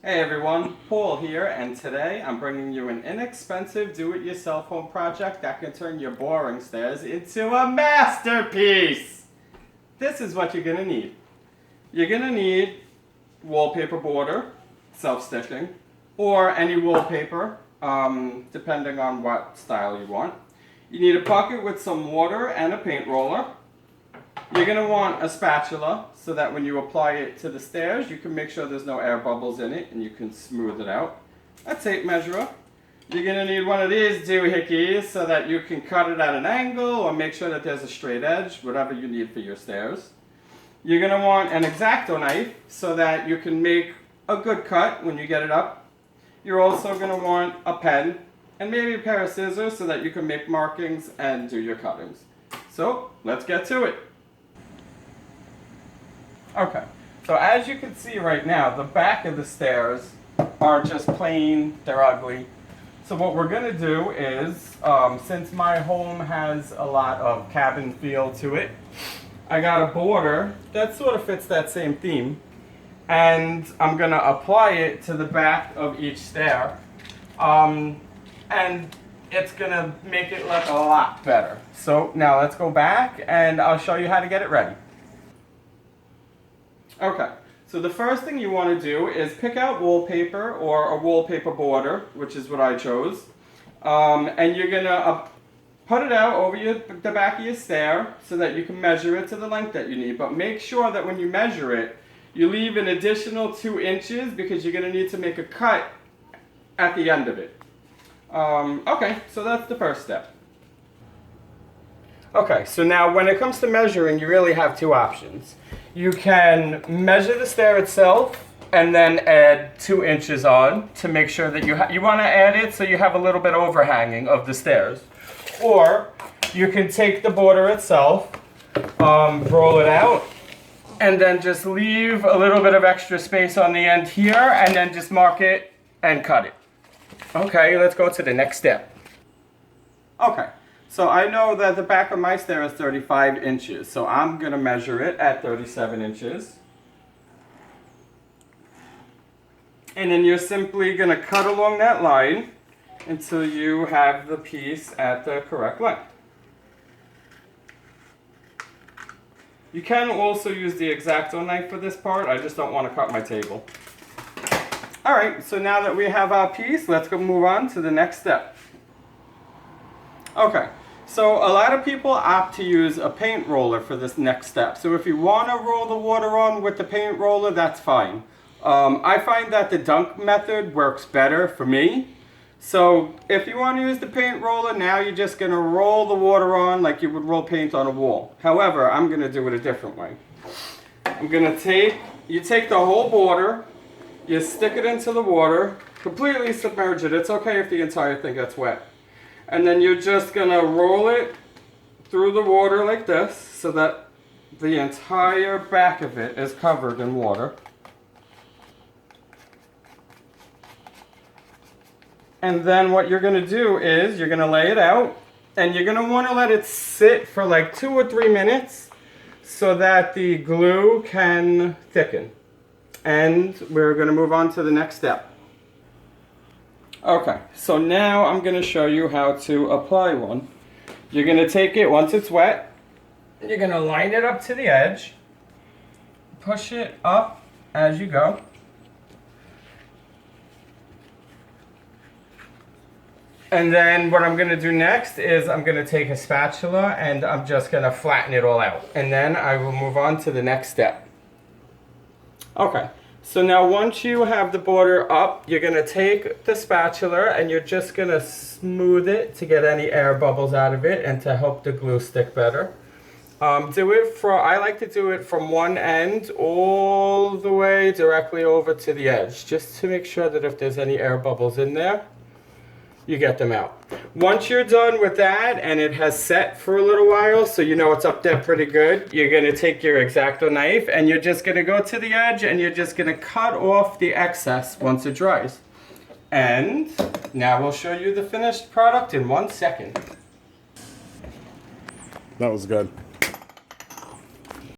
Hey everyone, Paul here, and today I'm bringing you an inexpensive do-it-yourself home project that can turn your boring stairs into a masterpiece! This is what you're gonna need. You're gonna need wallpaper border, self-stitching, or any wallpaper, depending on what style you want. You need a bucket with some water and a paint roller. You're going to want a spatula so that when you apply it to the stairs, you can make sure there's no air bubbles in it and you can smooth it out. A tape measure. You're going to need one of these doohickeys so that you can cut it at an angle or make sure that there's a straight edge, whatever you need for your stairs. You're going to want an X-Acto knife so that you can make a good cut when you get it up. You're also going to want a pen and maybe a pair of scissors so that you can make markings and do your cuttings. So let's get to it. Okay, so as you can see right now, the back of the stairs are just plain, they're ugly. So what we're going to do is, since my home has a lot of cabin feel to it, I got a border that sort of fits that same theme. And I'm going to apply it to the back of each stair. And it's going to make it look a lot better. So now let's go back and I'll show you how to get it ready. Okay, so the first thing you want to do is pick out wallpaper or a wallpaper border, which is what I chose. And you're going to put it out over the back of your stair so that you can measure it to the length that you need. But make sure that when you measure it, you leave an additional 2 inches because you're going to need to make a cut at the end of it. Okay, so that's the first step. Okay, so now when it comes to measuring, you really have 2 options. You can measure the stair itself and then add 2 inches on to make sure that you want to add it so you have a little bit overhanging of the stairs. Or you can take the border itself, roll it out, and then just leave a little bit of extra space on the end here and then just mark it and cut it. Okay, let's go to the next step. Okay. So I know that the back of my stair is 35 inches, so I'm going to measure it at 37 inches. And then you're simply going to cut along that line until you have the piece at the correct length. You can also use the X-Acto knife for this part, I just don't want to cut my table. Alright, so now that we have our piece, let's go move on to the next step. Okay. So a lot of people opt to use a paint roller for this next step. So if you want to roll the water on with the paint roller, that's fine. I find that the dunk method works better for me. So if you want to use the paint roller, now you're just going to roll the water on like you would roll paint on a wall. However, I'm going to do it a different way. I'm going to take the whole border, you stick it into the water, completely submerge it. It's okay if the entire thing gets wet. And then you're just going to roll it through the water like this so that the entire back of it is covered in water. And then what you're going to do is you're going to lay it out and you're going to want to let it sit for like 2 or 3 minutes so that the glue can thicken. And we're going to move on to the next step. Okay, so now I'm going to show you how to apply one. You're going to take it once it's wet, you're going to line it up to the edge, push it up as you go, and then what I'm going to do next is I'm going to take a spatula and I'm just going to flatten it all out, and then I will move on to the next step. Okay. So now once you have the border up, you're going to take the spatula and you're just going to smooth it to get any air bubbles out of it and to help the glue stick better. I like to do it from one end all the way directly over to the edge, just to make sure that if there's any air bubbles in there, you get them out. Once you're done with that and it has set for a little while, so you know it's up there pretty good, you're going to take your X-Acto knife and you're just going to go to the edge and you're just going to cut off the excess once it dries. And now we'll show you the finished product in 1 second. That was good.